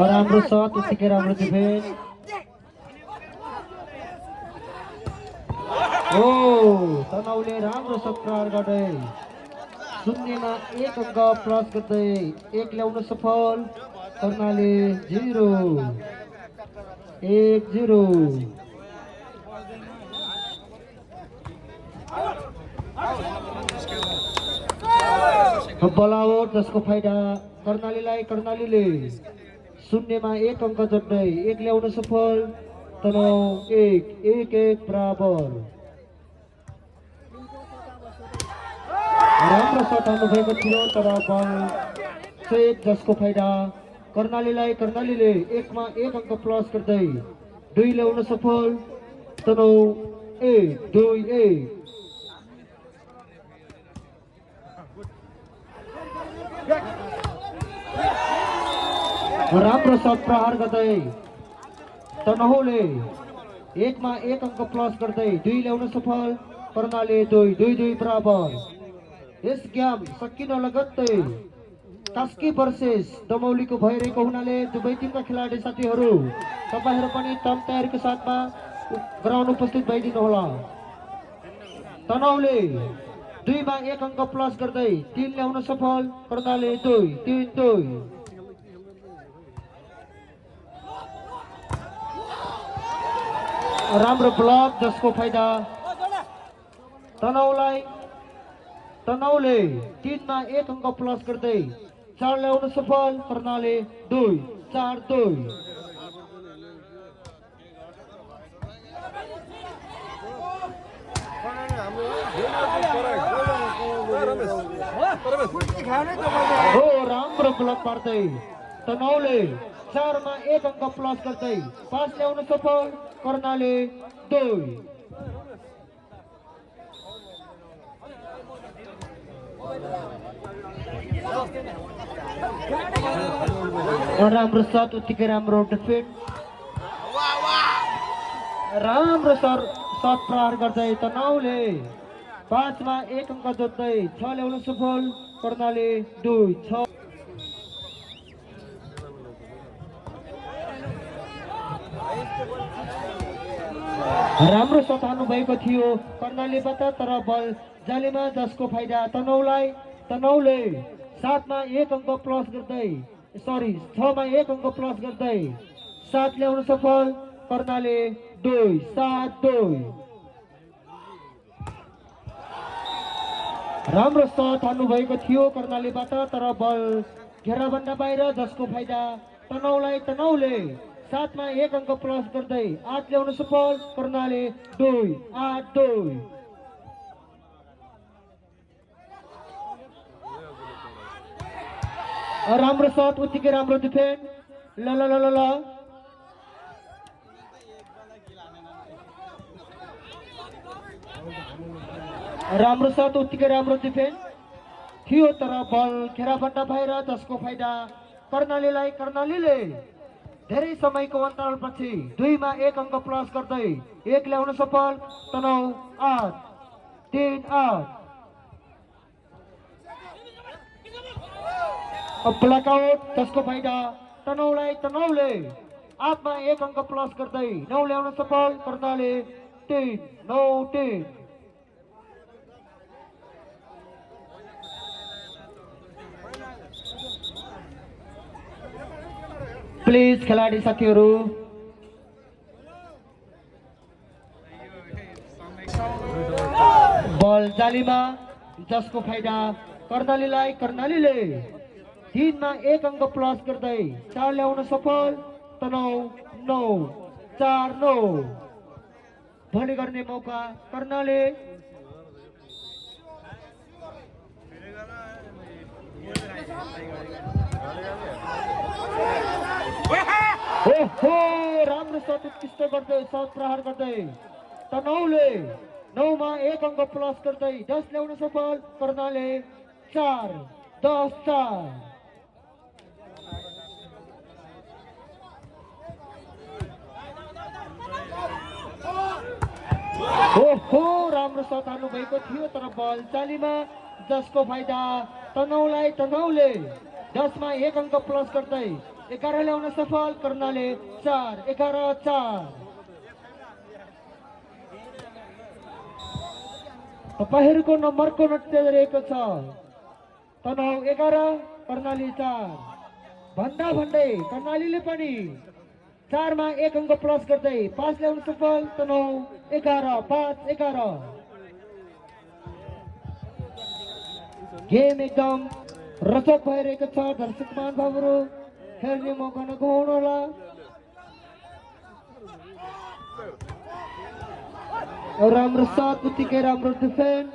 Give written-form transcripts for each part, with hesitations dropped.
राम्रो शट उत्तिकै राम्रो डिफेन्स। तनहुले राम्रो शट प्रहार गर्दै शून्यमा 1 अङ्क प्लस गर्दै 1 ल्याउन सफल। कर्णाली 0-1-0। बल आउट जसको फाइदा कर्णालीलाई। कर्णालीले शून्यमा 1 अङ्क जोड्दै 1 ल्याउन सफल। तनहुँ 1-1 बराबर। राम्रो शट हान्नु भएको थियो तर बल सेट जसको फाइदा कर्णालीलाई। कर्णालीले 1 मा 1 अङ्क प्लस गर्दै 2 ल्याउन सफल। तनहुँ 1-2-1। राम्रो शट प्रहार गर्दै तनहुँले 1 मा 1 अङ्क प्लस गर्दै 2 ल्याउन सफल। कर्णाली 2-2 बराबर। यस गेम सकिन लगत्तै कास्की वर्सेस दमौलीको भइरहेको हुनाले दुवै टिमका खेलाडी साथीहरू तपाईहरु पनि तम तयारीको साथमा ग्राउन्ड उपस्थित भइदिनु होला। तनहुँले 2 मा 1 अङ्क प्लस गर्दै 3 ल्याउन सफल। कर्णाली 2-3-2। राम्रो ब्लक जसको फाइदा तनहुँलाई। तनहुँले 3 मा 1 अङ्क प्लस गर्दै 4 ल्याउन सफल। कर्णाली 2-4-2। राम्रो ब्लक पार्दै तनहुँले 4 मा 1 अङ्क प्लस गर्दै 5 ल्याउन सफल। कर्णाली 2। राम्रो शट उत्तिकै राम्रो डिफेन्स। राम्रो शट प्रहार गर्दै तनहुँले 5 मा 1 अङ्क जोड्दै 6 ल्याउन सफल। कर्णाली 2-6। राम्रो शट हान्नु भएको थियो कर्णालीबाट तर बल जालीमा जसको फाइदा तनहुँलाई। तनहुँले 7 मा 1 अङ्क प्लस गर्दै 6 मा 1 अङ्क प्लस गर्दै 7 ल्याउन सफल। कर्णाली 2-7-2। राम्रो शट हान्नु भएको थियो कर्णालीबाट तर बल घेराभन्दा बाहिर जसको फाइदा तनहुँलाई। तनहुँले 7 मा 1 अङ्क प्लस गर्दै 8 ल्याउन सफल। कर्णाली 2-8-2। राम्रो शट उत्तिकै राम्रो डिफेन्स। ल राम्रो शट उत्तिकै राम्रो डिफेन्स थियो तर बल घेराभन्दा बाहिर जसको फाइदा कर्णालीलाई। कर्णालीले धेरै समयको अन्तरालपछि 2 मा 1 अङ्क प्लस गर्दै 1 ल्याउन सफल। तनहुँ 8-3-8। ब्लकआउट जसको फाइदा तनहुँलाई। तनहुँले 8 मा 1 अङ्क प्लस गर्दै 9 ल्याउन सफल। कर्णाली 3-9-3। प्लिज खेलाडी साथीहरू बल जालीमा जसको फाइदा कर्णालीलाई। कर्णालीले 3 मा 1 अङ्क प्लस गर्दै 4 ल्याउन सफल। तनहुँ 9-4-9। भली गर्ने मौका कर्णाली। राम्रो शट उत्कृष्ट गर्दै शट प्रहार गर्दै तनहुँले 9 मा 1 अङ्क प्लस गर्दै 10 ल्याउन सफल। कर्णाली 4-10-4। ओहो राम्रो शट हाल्नु भएको थियो तर बल जालीमा, जसको फाइदा तनहुलाई। तनहुले 10 मा 1 अङ्क प्लस गर्दै 11 ल्याउन सफल, कर्णाली 4 11 4। तपाईँहरूको नम्बरको नतिजा रहेको छ तनहु 11 कर्णाली 4। भन्दा भन्दै कर्णालीले पनि 4 मा 1 अङ्क प्लस गर्दै 5 ल्याउन सफल, तनहु 11 5 11। गेम एकदम रोचक भइरहेको छ। दर्शक महानुभावहरू हेर्ने मौका नगुमाउनु होला। राम्रो साथ, उत्तिकै राम्रो डिफेन्स,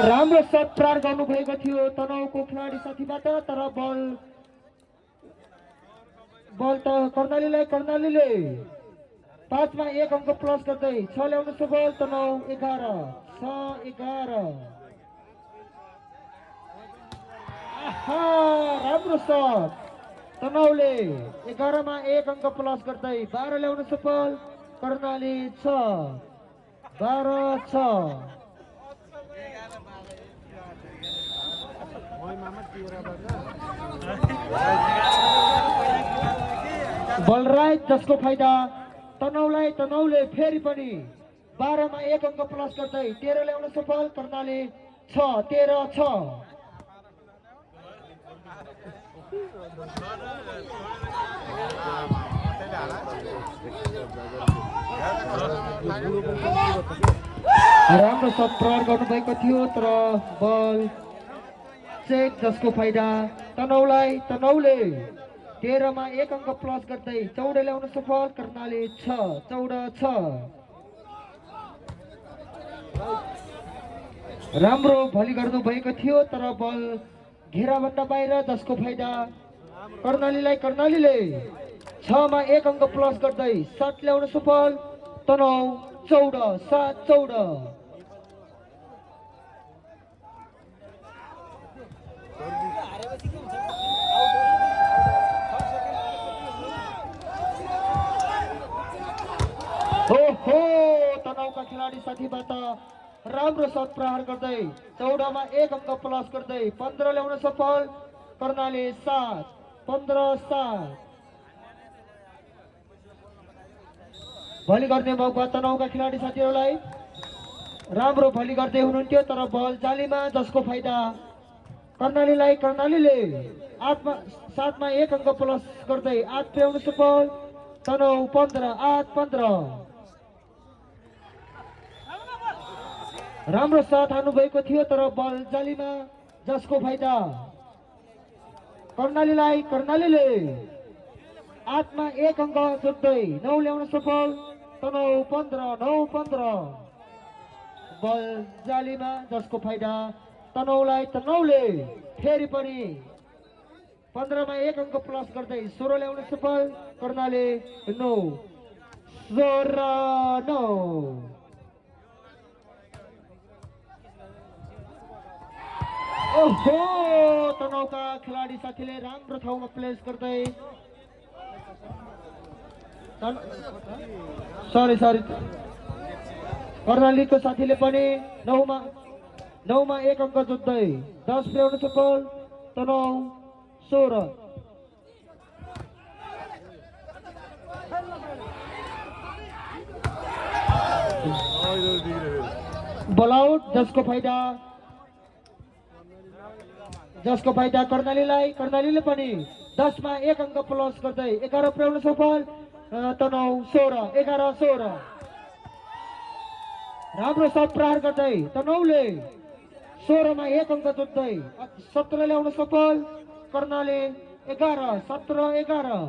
राम्रो शट प्रहार गर्नुभएको थियो तनहुको खेलाडी साथीबाट, तर बल त कर्णालीलाई। कर्णालीले 5 मा 1 अङ्क प्लस गर्दै 6 ल्याउन सफल, तनहु 11 6 11। राम्रो शट, तनहुले 11 मा 1 अङ्क प्लस गर्दै 12 ल्याउन सफल, कर्णाली 6 12 6। बल राइट, जसको फाइदा तनहुलाई। तनहुले फेरि पनि 12 मा 1 अङ्क प्लस गर्दै 13 ल्याउन सफल, कर्णाली 6 13 6। राम्रो शट प्रहार गर्नुभएको थियो तर बल चेक, जसको फाइदा तनहुलाई। तनहुले 13 मा 1 अङ्क प्लस गर्दै 14 ल्याउन सफल, कर्णाली 6 14 6। राम्रो भली गर्नु भएको थियो तर बल घेराभन्दा बाहिर, जसको फाइदा कर्णालीलाई। कर्णालीले 6 मा 1 अङ्क प्लस गर्दै 7 ल्याउन सफल, तनहु 14 7 14। ओहो तनहुका खेलाडी साथीबाट राम्रो शट प्रहार गर्दै 14 मा 1 अङ्क प्लस गर्दै 15 ल्याउन सफल, कर्णाली 7 15 7। भली गर्ने मौका तनहुका खेलाडी साथीहरूलाई। राम्रो भली गर्दै हुनुहुन्थ्यो तर बल जालीमा, जसको फाइदा कर्णालीलाई। कर्णालीले 7 मा 1 अङ्क प्लस गर्दै 8 ल्याउन सफल, तनहु 15 8 15। राम्रो साथ हान्नु भएको थियो तर बल जालीमा, जसको फाइदा कर्णालीलाई। कर्णालीले 8 मा 1 अङ्क जोड्दै 9 ल्याउन सफल, तनहु 15 9 15। बल जालीमा, जसको फाइदा तनहुलाई। तनहुले फेरि पनि 15 मा 1 अङ्क प्लस गर्दै 16 ल्याउन सफल, कर्णाली 9 16 9। ओहो तनहुका खेलाडी साथीले राम्रो ठाउँमा प्लेस गर्दै सरी कर्णालीको साथीले पनि 9 मा 1 अङ्क जोड्दै 10 ल्याउन सफल, तनहु 16। बल आउट, जसको फाइदा कर्णालीलाई। कर्णालीले पनि 10 मा 1 अङ्क प्लस गर्दै 11 पुर्याउन सफल, तनहु 16 11 16। राम्रो शट प्रहार गर्दै तनहुले 16 मा 1 अङ्क जोड्दै 17 ल्याउन सफल, कर्णाली 11 17 11।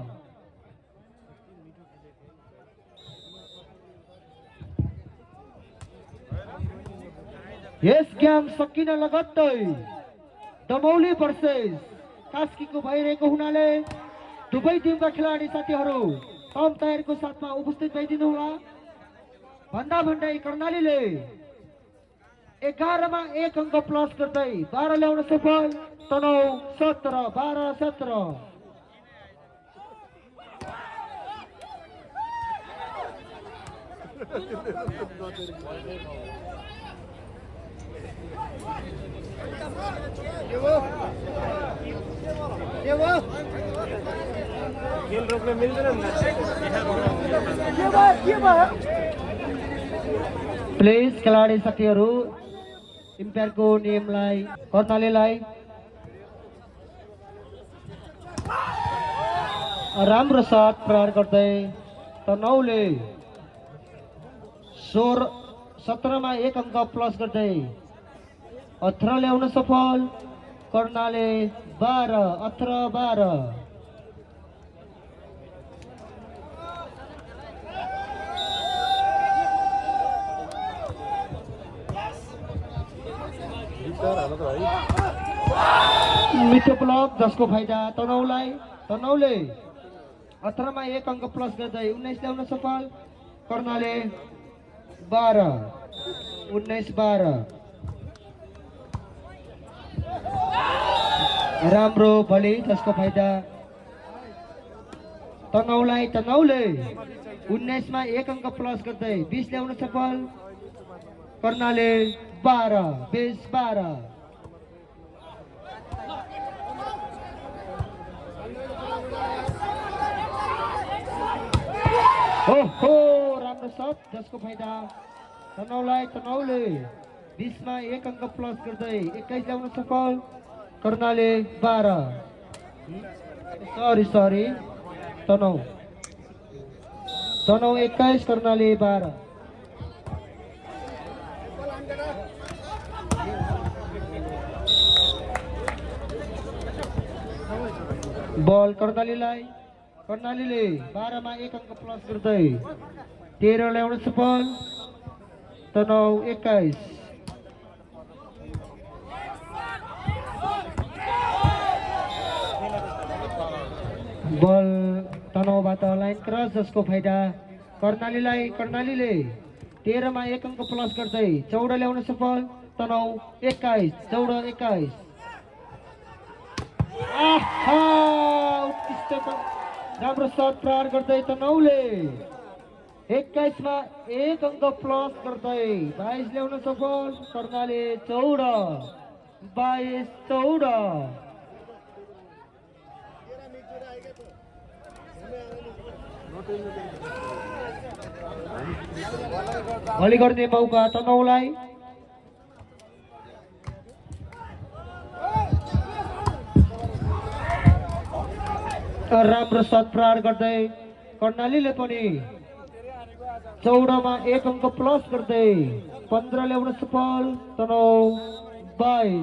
यस गेम सकिन लगत्तै दमौली भर्सेस कास्कीको भइरहेको हुनाले दुवै टिमका खेलाडी साथीहरू कम तयारीको साथमा उपस्थित भइदिनु होला। भन्दा भन्दै कर्णालीले 11 मा 1 अङ्क प्लस गर्दै 12 ल्याउन सफल, तनहु 17 12 17। खेल रोक्न मिल्दैन नि प्लिज खेलाडी साथीहरू इम्पायरको नियमलाई कर्णालीलाई राम्रो साथ प्रहार गर्दै तनहुले 17 मा 1 अङ्क प्लस गर्दै 18 ल्याउन सफल कर्णाली 12 18-12 मिठो ब्लक जसको फाइदा तनहुलाई तनहुले 18 मा 1 अङ्क प्लस गर्दै 19 ल्याउन सफल कर्णाली 12 19-12 राम्रो भली जसको फाइदा तनहुलाई तनहुले 19 मा 1 अङ्क प्लस गर्दै 20 ल्याउन सफल कर्णाली 12 20-12 ओहो राम्रो शट जसको फाइदा तनहुलाई तनहुले 20 मा 1 अङ्क प्लस गर्दै 21 ल्याउन सफल कर्णाली 12 सरी तनहु 21 कर्णाली 12 बल कर्णालीलाई कर्णालीले 12 मा 1 अङ्क प्लस गर्दै 13 ल्याउन सफल तनहु 21 बल तनहुबाट लाइन क्रस जसको फाइदा कर्णालीलाई कर्णालीले 13 मा 1 अङ्क प्लस गर्दै 14 ल्याउन सफल तनहु 21 14-21 राम्रो शट प्रहार गर्दै तनहुले 21 मा 1 अङ्क प्लस गर्दै 22 ल्याउन सफल कर्णाली 14 भली गर्ने मौका तनहुलाई राम्रो शट प्रहार गर्दै कर्णालीले पनि 14 मा 1 अङ्क प्लस गर्दै 15 ल्याउन सफल तनहु 22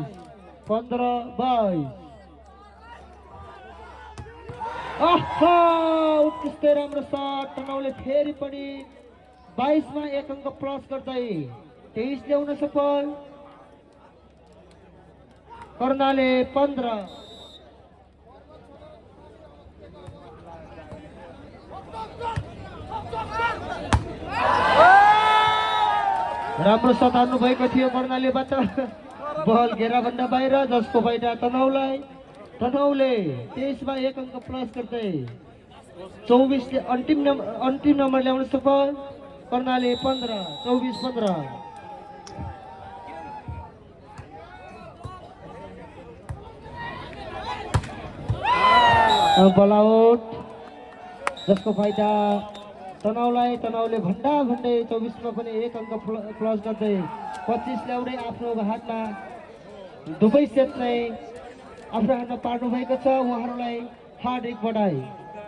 15-22 उत्कृष्ट राम्रो शट तनहुले फेरि पनि 22 मा 1 अङ्क प्लस गर्दै 23 ल्याउन सफल कर्णाली 15 राम्रो शट हान्नु भएको थियो कर्णालीबाट बल घेराभन्दा बाहिर जसको फाइदा तनहुलाई तनहुले 23 मा 1 अङ्क प्लस गर्दै 24 अन्तिम नम्बर ल्याउन सफल कर्णाली 15 24-15 बल आउट जसको फाइदा तनहुलाई तनहुले भन्दै 24 मा पनि 1 अङ्क प्लस गर्दै 25 ल्याउँदै आफ्नो हातमा दुवै सेट नै आफ्नो हातमा पार्नु भएको छ उहाँहरूलाई हार्दिक बधाई।